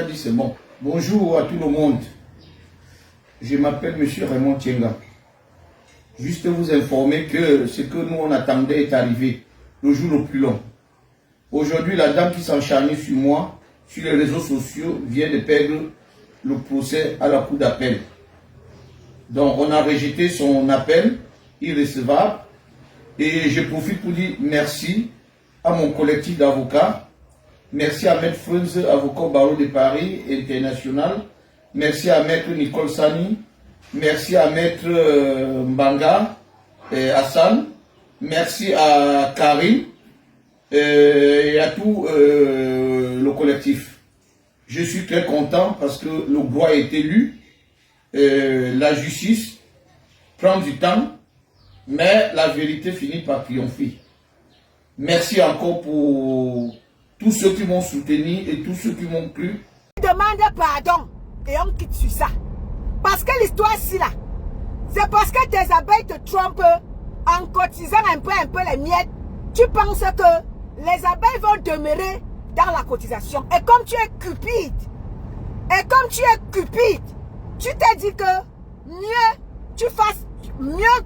Dit c'est bon. Bonjour à tout le monde. Je m'appelle Monsieur Raymond Tienga. Juste vous informer que ce que nous on attendait est arrivé le jour le plus long. Aujourd'hui, la dame qui s'encharnait sur moi, sur les réseaux sociaux, vient de perdre le procès à la cour d'appel. Donc on a rejeté son appel irrecevable et je profite pour dire merci à mon collectif d'avocats. Merci à Maître Frunz, avocat au barreau de Paris international. Merci à Maître Nicole Sani. Merci à Maître Mbanga Hassan. Merci à Karim et à tout le collectif. Je suis très content parce que le droit est élu. La justice prend du temps, mais la vérité finit par triompher. Merci encore pour tous ceux qui m'ont soutenu et tous ceux qui m'ont cru. Demande pardon et on quitte sur ça. Parce que l'histoire c'est là. C'est parce que tes abeilles te trompent en cotisant un peu les miettes. Tu penses que les abeilles vont demeurer dans la cotisation. Et comme tu es cupide, tu t'es dit que mieux tu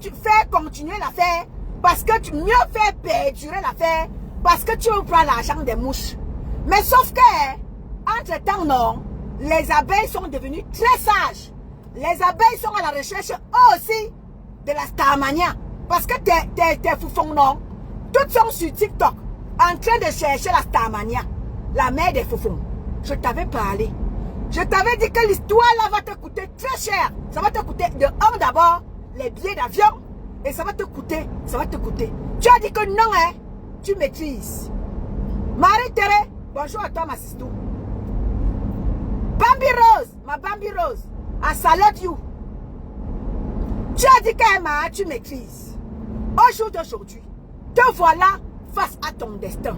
fais continuer l'affaire parce que mieux faire perdurer l'affaire parce que tu veux prendre l'argent des mouches. Mais sauf que, entre-temps, non, les abeilles sont devenues très sages. Les abeilles sont à la recherche aussi de la Starmania. Parce que tes foufons, non, toutes sont sur TikTok en train de chercher la Starmania, la mère des foufons. Je t'avais parlé. Je t'avais dit que l'histoire là va te coûter très cher. Ça va te coûter de un d'abord les billets d'avion et ça va te coûter. Tu as dit que non, hein, tu maîtrises. Marie-Thérèse, bonjour à toi ma sister. Bambi Rose, ma Bambi Rose, I salute you. Tu as dit qu'Emma, tu maîtrises. Au jour d'aujourd'hui, te voilà face à ton destin.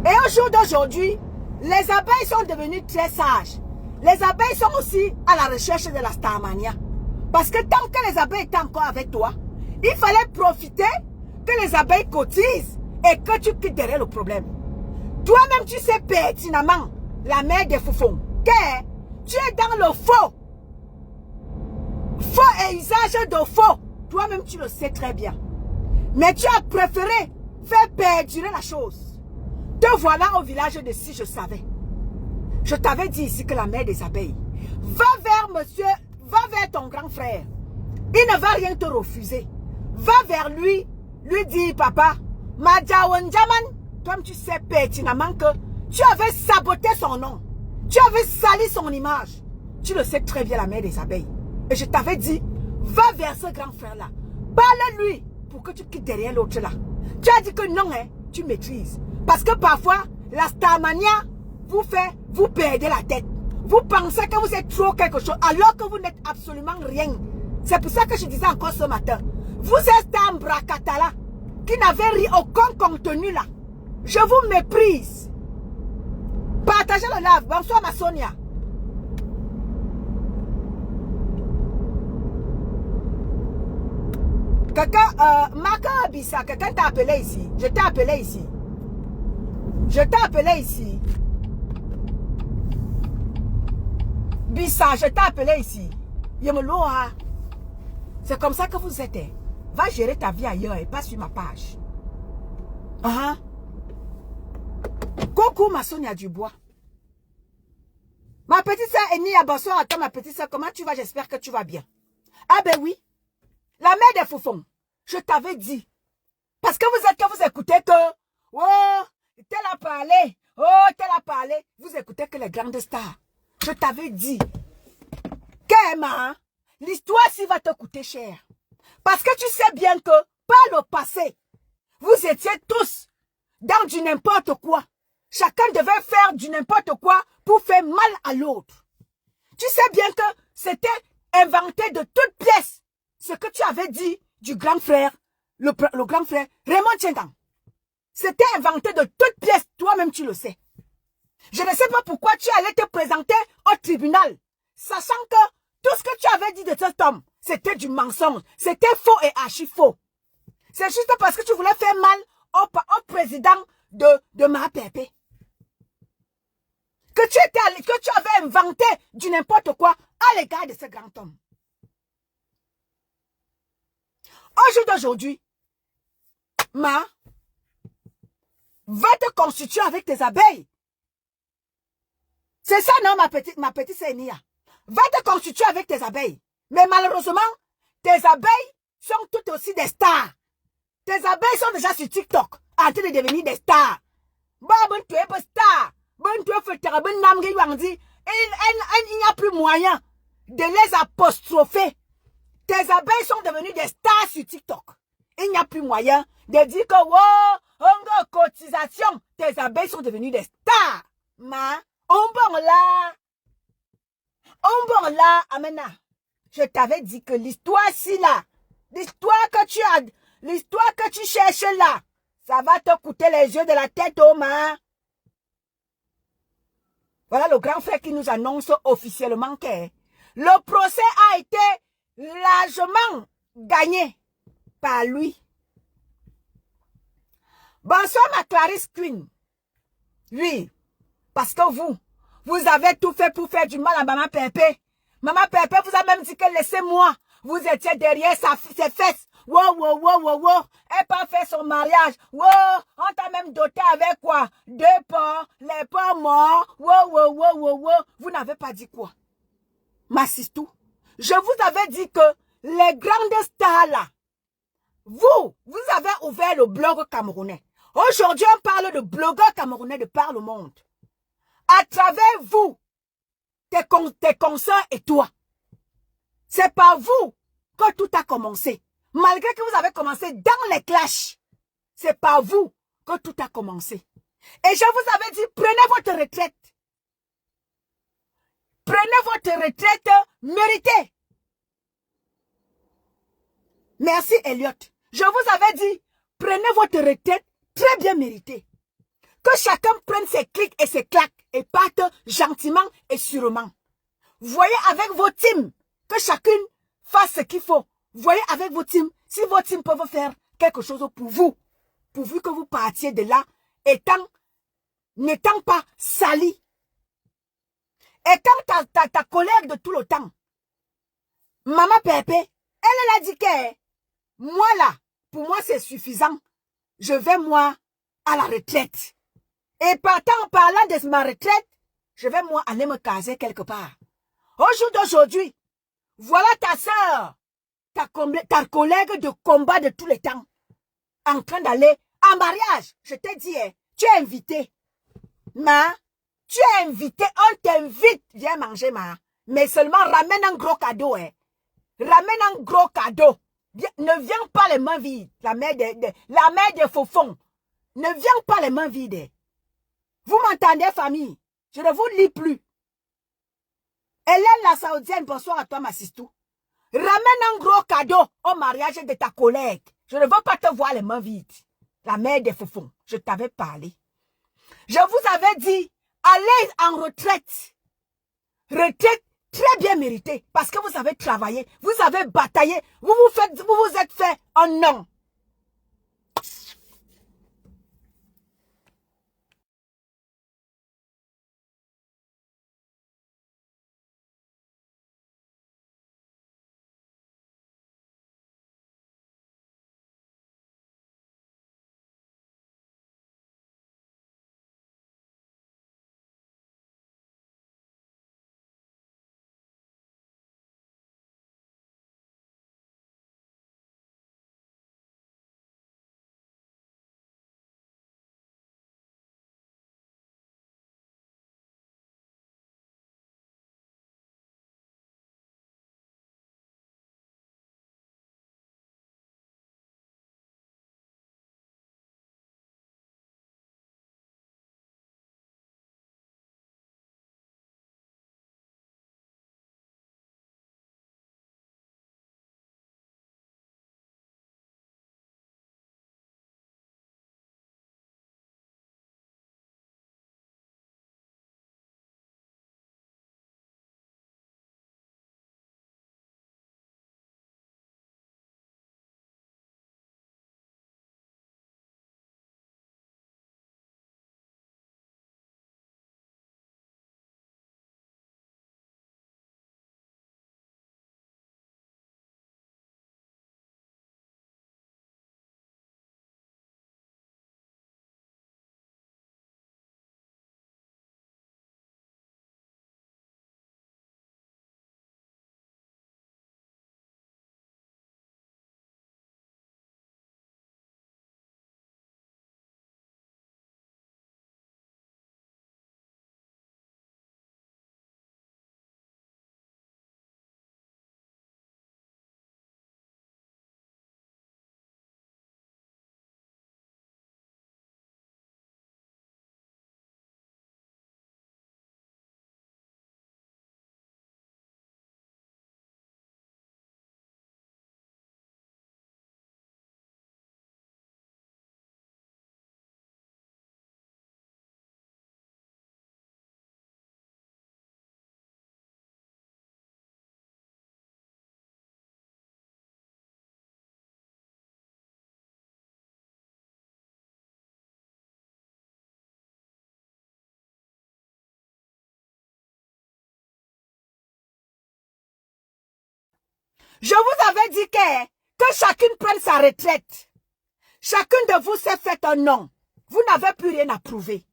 Et au jour d'aujourd'hui, les abeilles sont devenues très sages. Les abeilles sont aussi à la recherche de la Starmania. Parce que tant que les abeilles étaient encore avec toi, il fallait profiter que les abeilles cotisent et que tu quittes derrière le problème. Toi-même, tu sais pertinemment, la mère des foufons, que tu es dans le faux. Faux et usage de faux. Toi-même, tu le sais très bien. Mais tu as préféré faire perdurer la chose. Te voilà au village de Si je savais. Je t'avais dit ici que la mère des abeilles, va vers ton grand frère. Il ne va rien te refuser. Va vers lui dire, papa, Madjawanjaman, toi tu sais pertinemment que tu avais saboté son nom. Tu avais sali son image. Tu le sais très bien, la mère des abeilles. Et je t'avais dit, va vers ce grand frère-là. Parle-lui pour que tu quittes derrière l'autre là. Tu as dit que non, hein, tu maîtrises. Parce que parfois, la Starmania vous perdez la tête. Vous pensez que vous êtes trop quelque chose alors que vous n'êtes absolument rien. C'est pour ça que je disais encore ce matin. Vous êtes un bracatala qui n'avait aucun contenu là. Je vous méprise. Partagez le live. Bonsoir ma Sonia. Quelqu'un, Maka Bissa, quelqu'un t'a appelé ici. Je t'ai appelé ici. Bissa, je t'ai appelé ici. Yemeloa. C'est comme ça que vous êtes. Va gérer ta vie ailleurs et pas sur ma page. Coucou ma Sonia Dubois. Ma petite soeur Enia, bonsoir à toi ma petite soeur. Comment tu vas? J'espère que tu vas bien. Ah ben oui. La mère des foufons. Je t'avais dit. Parce que vous écoutez que. Oh, tel a parlé. Oh, tel a parlé. Vous écoutez que les grandes stars. Je t'avais dit. Qu'Emma, l'histoire ci va te coûter cher. Parce que tu sais bien que, par le passé, vous étiez tous dans du n'importe quoi. Chacun devait faire du n'importe quoi pour faire mal à l'autre. Tu sais bien que c'était inventé de toutes pièces. Ce que tu avais dit du grand frère, le grand frère Raymond Tienga. C'était inventé de toutes pièces. Toi-même, tu le sais. Je ne sais pas pourquoi tu allais te présenter au tribunal, sachant que tout ce que tu avais dit de cet homme, c'était du mensonge. C'était faux et archi faux. C'est juste parce que tu voulais faire mal au président de ma pépé. que tu avais inventé du n'importe quoi à l'égard de ce grand homme. Au jour d'aujourd'hui, va te constituer avec tes abeilles. C'est ça, non, ma petite Sénia. Va te constituer avec tes abeilles. Mais malheureusement, tes abeilles sont toutes aussi des stars. Tes abeilles sont déjà sur TikTok, en train de devenir des stars. Il n'y a plus moyen de les apostropher. Tes abeilles sont devenues des stars sur TikTok. Il n'y a plus moyen de dire que, wow, on a cotisation. Tes abeilles sont devenues des stars. On bon là, Amena. Je t'avais dit que l'histoire-ci là, l'histoire que tu cherches là, ça va te coûter les yeux de la tête, Oma. Voilà le grand frère qui nous annonce officiellement que le procès a été largement gagné par lui. Bonsoir ma Clarisse Queen. Oui, parce que vous avez tout fait pour faire du mal à Maman Pépé. Maman Pépé vous a même dit que laissez-moi. Vous étiez derrière ses fesses. Wow. Elle n'a pas fait son mariage. Wow, on t'a même doté avec quoi? 2 porcs, les porcs morts. Wow. Vous n'avez pas dit quoi? Ma sistou, je vous avais dit que les grandes stars là, vous avez ouvert le blog camerounais. Aujourd'hui, on parle de blogueurs camerounais de par le monde. À travers vous, tes consoeurs et toi. C'est par vous que tout a commencé. Malgré que vous avez commencé dans les clashs, c'est par vous que tout a commencé. Et je vous avais dit, prenez votre retraite. Prenez votre retraite méritée. Merci, Elliot. Je vous avais dit, prenez votre retraite très bien méritée. Que chacun prenne ses clics et ses claques et parte gentiment et sûrement. Voyez avec vos teams que chacune fasse ce qu'il faut. Voyez avec vos teams si vos teams peuvent faire quelque chose pour vous. Pourvu que vous partiez de là n'étant pas sali. Et quand ta collègue de tout le temps, Maman Pépé, elle a dit que moi là, pour moi c'est suffisant. Je vais moi à la retraite. Et en parlant de ma retraite, je vais moi aller me caser quelque part. Au jour d'aujourd'hui, voilà ta soeur, ta collègue de combat de tous les temps, en train d'aller en mariage. Je t'ai dit, tu es invité. Tu es invité, on t'invite, viens manger, mais seulement ramène un gros cadeau. Ramène un gros cadeau. Ne viens pas les mains vides, la mère de Fofon. Ne viens pas les mains vides. Vous m'entendez, famille? Je ne vous lis plus. Hélène la Saoudienne, bonsoir à toi, ma sistou. Ramène un gros cadeau au mariage de ta collègue. Je ne veux pas te voir les mains vides. La mère des Fofons, je t'avais parlé. Je vous avais dit, allez en retraite. Retraite très bien méritée. Parce que vous avez travaillé, vous avez bataillé, vous vous êtes fait un nom. Je vous avais dit que chacune prenne sa retraite. Chacune de vous s'est fait un nom. Vous n'avez plus rien à prouver.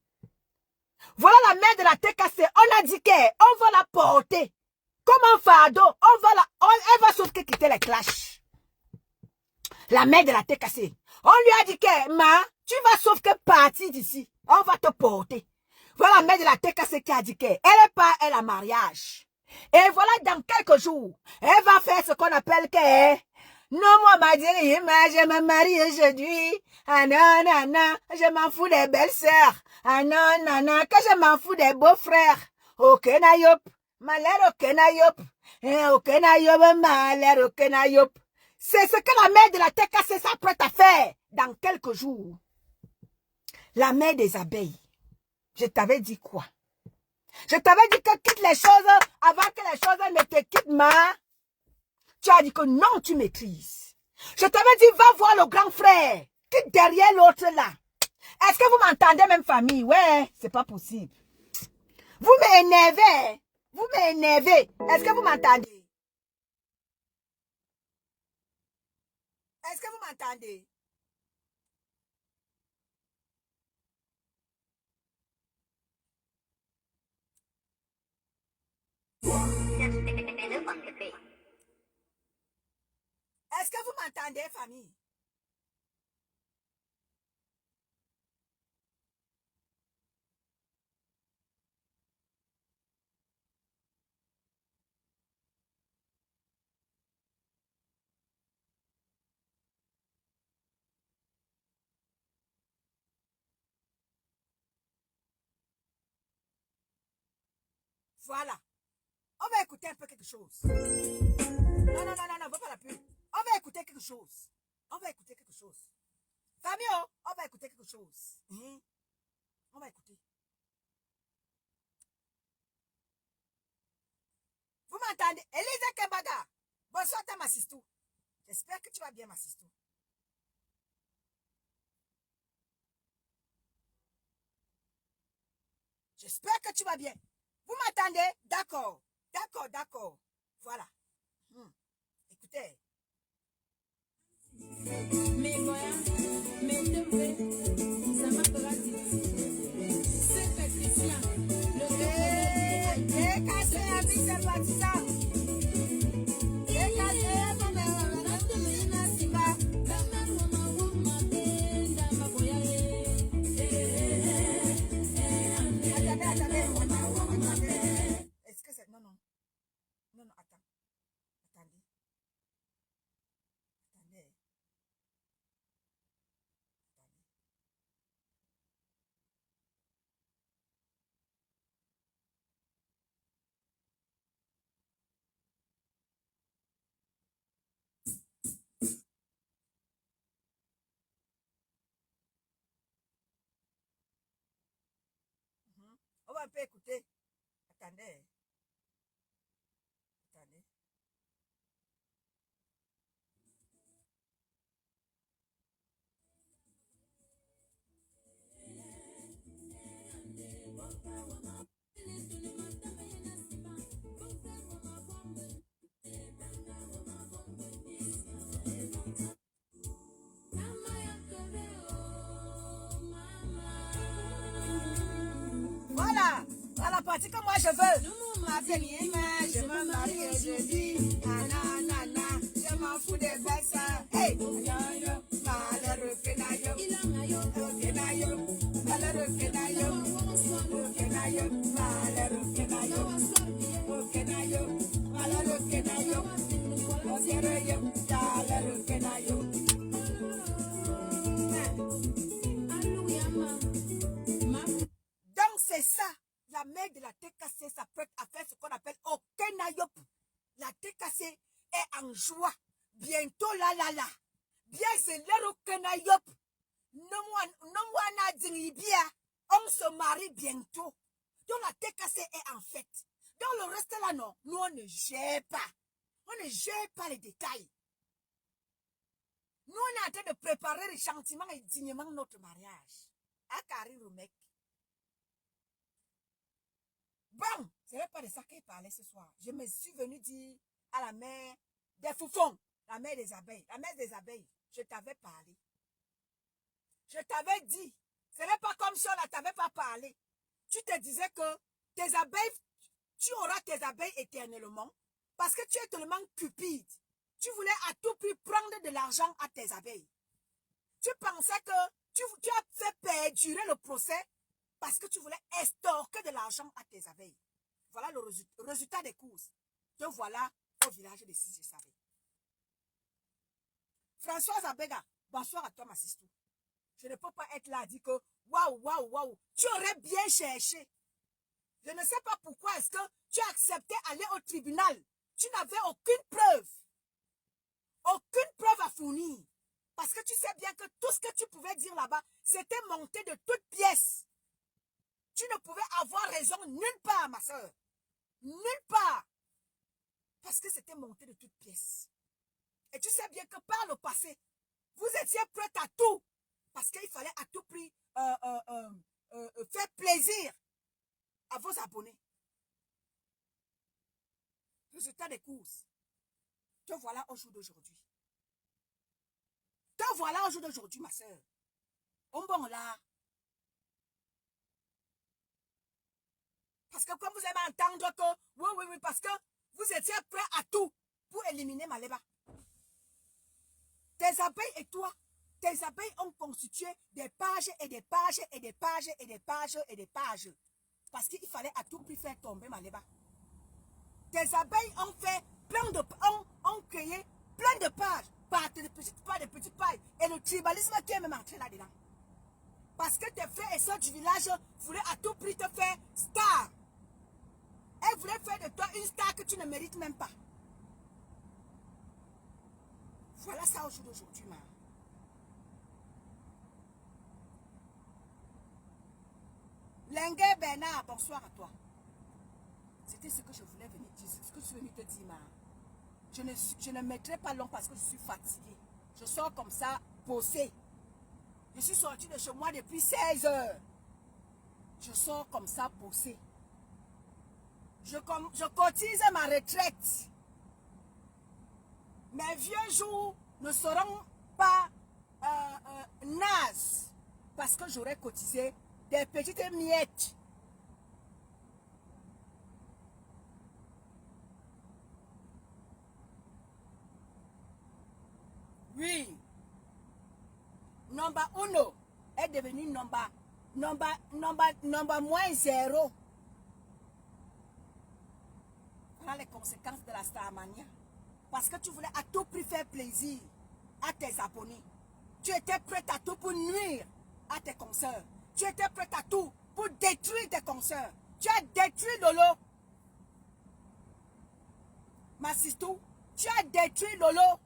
Voilà la mère de la TKC. On a dit qu'on va la porter comme un fardeau. Elle va sauf que quitter les clashs. La mère de la TKC. On lui a dit ma, tu vas sauf que partir d'ici. On va te porter. Voilà la mère de la TKC qui a dit elle est pas elle à mariage. Et voilà dans quelques jours, elle va faire ce qu'on appelle non, moi, ma je me marie aujourd'hui. Ah non, non, non, je m'en fous des belles-sœurs. Ah non, non, non, que je m'en fous des beaux-frères. Ok, Nayop, malheur, ok, Nayop. Ok, Nayop, malheur, ok, Nayop. C'est ce que la mère de la TKC s'apprête à faire dans quelques jours. La mère des abeilles. Je t'avais dit quoi? Je t'avais dit que quitte les choses avant que les choses ne te quittent, ma. Tu as dit que non, tu maîtrises. Je t'avais dit, va voir le grand frère qui est derrière l'autre là. Est-ce que vous m'entendez, même famille? Ouais, c'est pas possible. Vous m'énervez. Vous m'énervez. Est-ce que vous m'entendez? Est-ce que vous m'entendez? Est-ce que vous m'entendez, famille? Voilà. On va écouter un peu quelque chose. Non, non, non, non, non, va pas la pub. On va écouter quelque chose. On va écouter quelque chose. Famille, on va écouter quelque chose. On va écouter. Vous m'entendez? Elisa Kembaga. Bonsoir, ta Massistou. J'espère que tu vas bien, Massistou. J'espère que tu vas bien. Vous m'entendez? D'accord. D'accord, d'accord. Voilà. Écoutez. Mais voilà, mais demain, ça m'a grandi. C'est Patricia. Le cassé à vie, c'est Patricia. Est-ce que c'est... Non, non. Non, non, attends. Attendez. Attendez. On va un peu écouter. Attendez. Attendez. Voilà, à la partie que moi je veux. Ma famille, je me marie et je dis, nanana, je m'en fous des belles. Hey, malheureux Kenayo, Kenayo, malheureux Kenayo, Kenayo, malheureux Kenayo, Kenayo, malheureux Kenayo, malheureux Kenayo. Donc c'est ça, la mère de la TKC s'apprête à faire ce qu'on appelle Okenayop. La TKC est en joie. Bientôt là. Bien c'est l'heure Okenayop. On se marie bientôt. Donc la TKC est en fête. Donc le reste là non, nous on ne gère pas. On ne gère pas les détails. Nous on est en train de préparer gentiment et dignement notre mariage. À Karim Roumek. Bon, ce n'est pas de ça qu'il parlait ce soir. Je me suis venu dire à la mère des foufons, la mère des abeilles. La mère des abeilles, je t'avais parlé. Je t'avais dit, ce n'est pas comme si on ne t'avait pas parlé. Tu te disais que tes abeilles, tu auras tes abeilles éternellement parce que tu es tellement cupide. Tu voulais à tout prix prendre de l'argent à tes abeilles. Tu pensais que tu as fait perdurer le procès parce que tu voulais estorquer de l'argent à tes abeilles. Voilà le résultat des courses. Te voilà au village de Si je savais. Françoise Abega, bonsoir à toi ma sister. Je ne peux pas être là à dire que waouh, waouh, waouh, tu aurais bien cherché. Je ne sais pas pourquoi est-ce que tu as accepté d'aller au tribunal. Tu n'avais aucune preuve. Aucune preuve à fournir. Parce que tu sais bien que tout ce que tu pouvais dire là-bas, c'était monté de toutes pièces. Tu ne pouvais avoir raison nulle part, ma soeur. Nulle part. Parce que c'était monté de toutes pièces. Et tu sais bien que par le passé, vous étiez prête à tout. Parce qu'il fallait à tout prix faire plaisir à vos abonnés. Résultat des courses. Te voilà au jour d'aujourd'hui. Te voilà au jour d'aujourd'hui, ma soeur. On bon là. Parce que comme vous aimez entendre que, oui, parce que vous étiez prêt à tout pour éliminer Maleba. Tes abeilles et toi, tes abeilles ont constitué des pages et des pages et des pages et des pages et des pages. Parce qu'il fallait à tout prix faire tomber Maleba. Tes abeilles ont fait plein de... ont créé plein de pages. De petites pages. Et le tribalisme qui est même entré là-dedans. Parce que tes frères et soeurs du village voulaient à tout prix te faire star. Elles voulaient faire de toi une star que tu ne mérites même pas. Voilà ça au jour d'aujourd'hui, ma. Lengue Bernard, bonsoir à toi. C'était ce que je voulais venir dire, ce que je suis venu te dire, ma. Je ne mettrai pas long parce que je suis fatiguée. Je sors comme ça, bossée. Je suis sortie de chez moi depuis 16 heures. Je sors comme ça, bossée. Je cotise ma retraite. Mes vieux jours ne seront pas nazes parce que j'aurai cotisé des petites miettes. Oui. Number 1 est devenu number -0. Voilà les conséquences de la starmania. Parce que tu voulais à tout prix faire plaisir à tes abonnés. Tu étais prête à tout pour nuire à tes consoeurs. Tu étais prête à tout pour détruire tes consoeurs. Tu as détruit Lolo. Ma sistou, tu as détruit Lolo.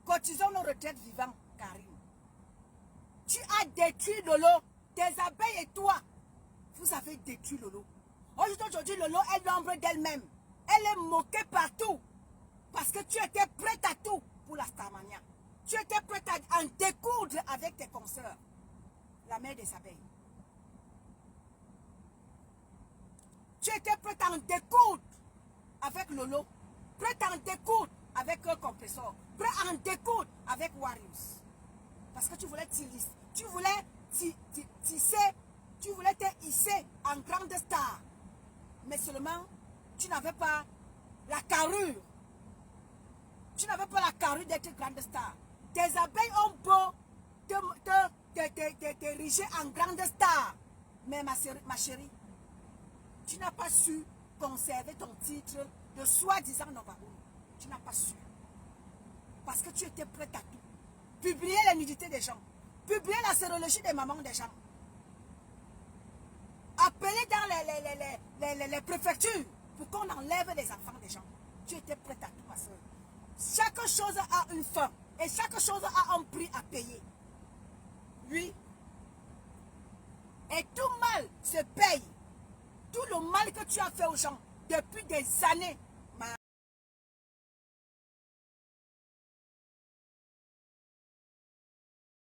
Cotisons nos retraites vivantes, Karim. Tu as détruit Lolo. Tes abeilles et toi, vous avez détruit Lolo. Aujourd'hui, Lolo est l'ombre d'elle-même. Elle est moquée partout. Parce que tu étais prête à tout pour la starmania. Tu étais prête à en découdre avec tes consoeurs. La mère des abeilles. Tu étais prête à en découdre avec Lolo. Prête à en découdre avec un compresseur. Prête à en découdre avec Warriors. Parce que tu voulais t'illuster. Tu voulais tisser. Tu voulais te hisser en grande star. Mais seulement, tu n'avais pas la carrure. Tu n'avais pas la carrure d'être grande star. Tes abeilles ont beau t'ériger en grande star. Mais ma chérie, tu n'as pas su conserver ton titre de soi-disant number 1. Tu n'as pas su. Parce que tu étais prête à tout. Publier la nudité des gens. Publier la sérologie des mamans des gens. Appeler dans les préfectures pour qu'on enlève les enfants des gens. Tu étais prête à tout, ma soeur. Chaque chose a une fin. Et chaque chose a un prix à payer. Oui. Et tout mal se paye. Tout le mal que tu as fait aux gens depuis des années